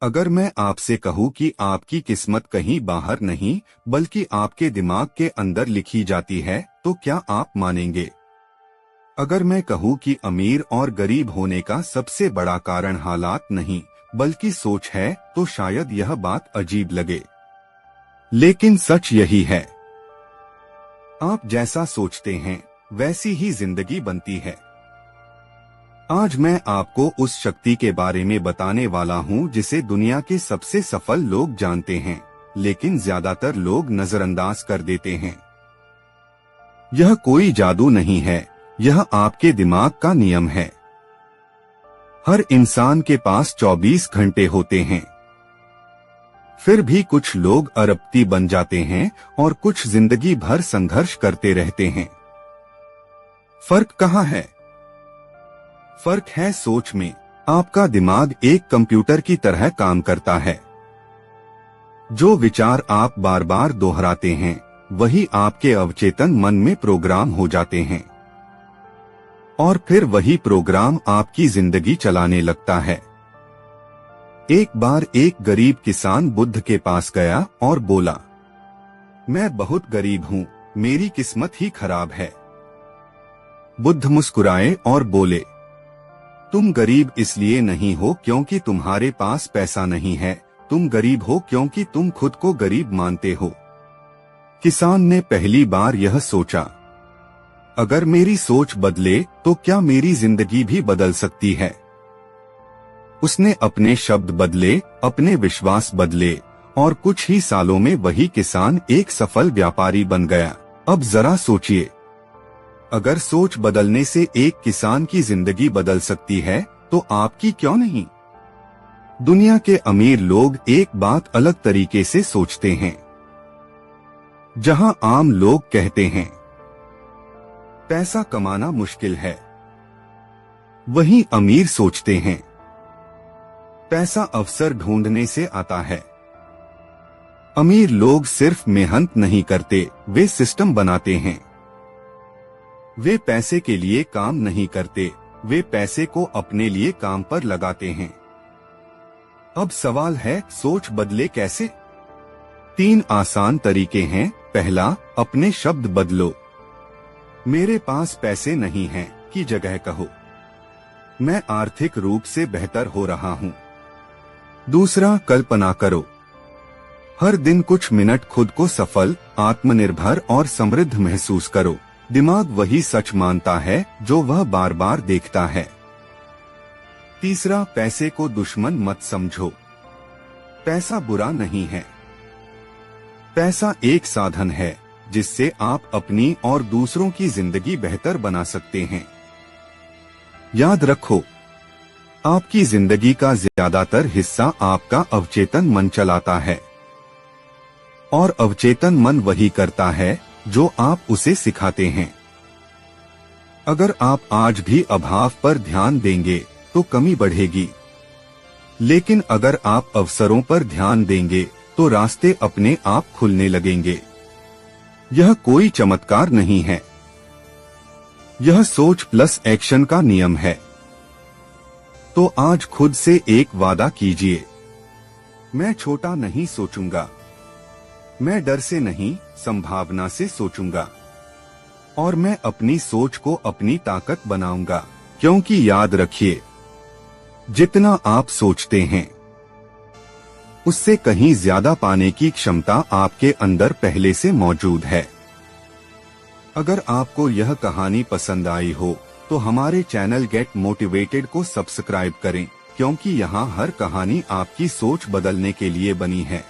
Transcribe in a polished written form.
अगर मैं आपसे कहूं कि आपकी किस्मत कहीं बाहर नहीं बल्कि आपके दिमाग के अंदर लिखी जाती है, तो क्या आप मानेंगे? अगर मैं कहूं कि अमीर और गरीब होने का सबसे बड़ा कारण हालात नहीं बल्कि सोच है, तो शायद यह बात अजीब लगे, लेकिन सच यही है। आप जैसा सोचते हैं वैसी ही जिंदगी बनती है। आज मैं आपको उस शक्ति के बारे में बताने वाला हूं जिसे दुनिया के सबसे सफल लोग जानते हैं, लेकिन ज्यादातर लोग नजरअंदाज कर देते हैं। यह कोई जादू नहीं है, यह आपके दिमाग का नियम है। हर इंसान के पास 24 घंटे होते हैं, फिर भी कुछ लोग अरबपति बन जाते हैं और कुछ जिंदगी भर संघर्ष करते रहते हैं। फर्क कहाँ है? फर्क है सोच में। आपका दिमाग एक कंप्यूटर की तरह काम करता है। जो विचार आप बार बार दोहराते हैं वही आपके अवचेतन मन में प्रोग्राम हो जाते हैं, और फिर वही प्रोग्राम आपकी जिंदगी चलाने लगता है। एक बार एक गरीब किसान बुद्ध के पास गया और बोला, मैं बहुत गरीब हूँ, मेरी किस्मत ही खराब है। बुद्ध मुस्कुराए और बोले, तुम गरीब इसलिए नहीं हो क्योंकि तुम्हारे पास पैसा नहीं है, तुम गरीब हो क्योंकि तुम खुद को गरीब मानते हो। किसान ने पहली बार यह सोचा, अगर मेरी सोच बदले तो क्या मेरी जिंदगी भी बदल सकती है। उसने अपने शब्द बदले, अपने विश्वास बदले, और कुछ ही सालों में वही किसान एक सफल व्यापारी बन गया। अब जरा सोचिए, अगर सोच बदलने से एक किसान की जिंदगी बदल सकती है तो आपकी क्यों नहीं? दुनिया के अमीर लोग एक बात अलग तरीके से सोचते हैं। जहां आम लोग कहते हैं पैसा कमाना मुश्किल है, वहीं अमीर सोचते हैं पैसा अवसर ढूंढने से आता है। अमीर लोग सिर्फ मेहनत नहीं करते, वे सिस्टम बनाते हैं। वे पैसे के लिए काम नहीं करते, वे पैसे को अपने लिए काम पर लगाते हैं। अब सवाल है, सोच बदले कैसे? 3 आसान तरीके हैं। पहला, अपने शब्द बदलो। मेरे पास पैसे नहीं हैं की जगह कहो, मैं आर्थिक रूप से बेहतर हो रहा हूँ। दूसरा, कल्पना करो। हर दिन कुछ मिनट खुद को सफल, आत्मनिर्भर और समृद्ध महसूस करो। दिमाग वही सच मानता है जो वह बार बार देखता है। तीसरा, पैसे को दुश्मन मत समझो। पैसा बुरा नहीं है, पैसा एक साधन है जिससे आप अपनी और दूसरों की जिंदगी बेहतर बना सकते हैं। याद रखो, आपकी जिंदगी का ज्यादातर हिस्सा आपका अवचेतन मन चलाता है, और अवचेतन मन वही करता है जो आप उसे सिखाते हैं। अगर आप आज भी अभाव पर ध्यान देंगे तो कमी बढ़ेगी, लेकिन अगर आप अवसरों पर ध्यान देंगे तो रास्ते अपने आप खुलने लगेंगे। यह कोई चमत्कार नहीं है, यह सोच प्लस एक्शन का नियम है। तो आज खुद से एक वादा कीजिए, मैं छोटा नहीं सोचूंगा, मैं डर से नहीं संभावना से सोचूंगा, और मैं अपनी सोच को अपनी ताकत बनाऊंगा। क्योंकि याद रखिए, जितना आप सोचते हैं उससे कहीं ज्यादा पाने की क्षमता आपके अंदर पहले से मौजूद है। अगर आपको यह कहानी पसंद आई हो तो हमारे चैनल गेट मोटिवेटेड को सब्सक्राइब करें, क्योंकि यहाँ हर कहानी आपकी सोच बदलने के लिए बनी है।